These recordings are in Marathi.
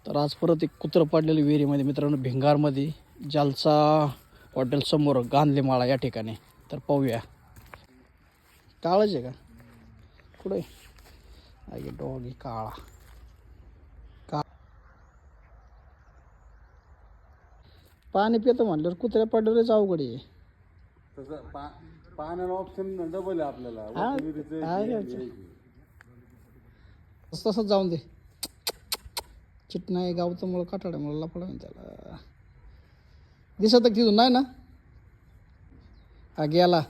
तर आज परत एक कुत्रं पडलेलं विहिरीमध्ये मित्रांनो, भिंगारमध्ये जालसा हॉटेल समोर गांधलेमाळा या ठिकाणी. तर पाहूया. काळच आहे का कुठे आहे डॉगी? काळा का पाणी पितो म्हणल्यावर कुत्र्या पडलेलंच अवघड आहे. तसं पाण्याला ऑप्शन डबल आहे आपल्याला. तसंच जाऊन दे. चिट नाही गावचं मला काटाड्या मला लपडा त्याला दिसत तिथून नाही ना. हा गेला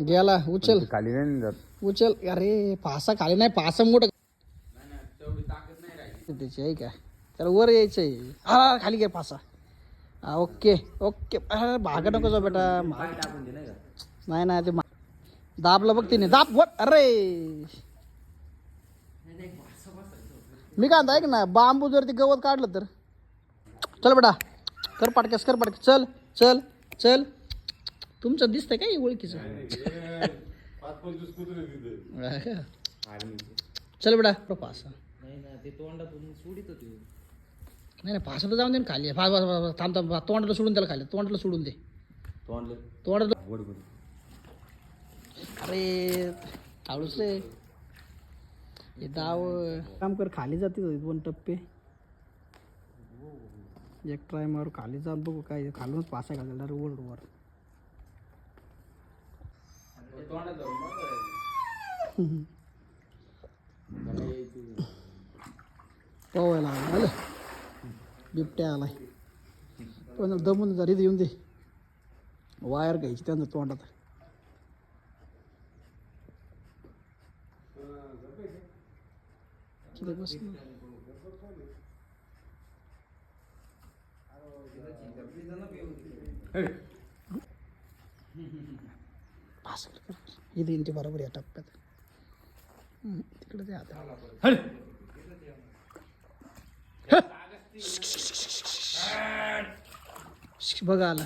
गेला. उचल खाली नाही जात. उचल. अरे पासा खाली नाही, पासा मोठं त्याची आहे का. त्याला वर यायचं आहे. हा खाली घे पासा. हा ओके ओके. भागा नको जाऊ बेटा. नाही नाही ते दाबलं बघ तिने. दाब वर. अरे मी काय म्हणतो ऐक ना, बांबू जर ते गवत काढलं तर. चल बेटा कर पाटक्यास, कर पाटक्यास. चल चल चल. तुमचं दिसतंय काय ओळखीचं? चल बेटा पासा. नाही नाही पासा तर जाऊन दे ना खाली. थांब थांब. तोंडाला सोडून त्याला खाली. तोंडाला सोडून दे. तोंडाला. अरे आवडूच रे हे डाव. काम कर खाली जाते 2 टप्पे. एक ट्राय मारू खाली जात बघू काय. खालूनच पासा घालला रे वर वर. पोवायला आलं बिबट्या आलाय. पण दमून जरी येऊन दे. वायर घ्यायची त्यांचं तोंडात. इथे इंटी बरोबर या टप्प्यात. तिकडे ते आता बघा आला.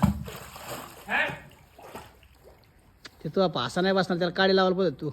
ते तू पासा नाही बसणार, त्याला काडी लावायला पाहिजे तू.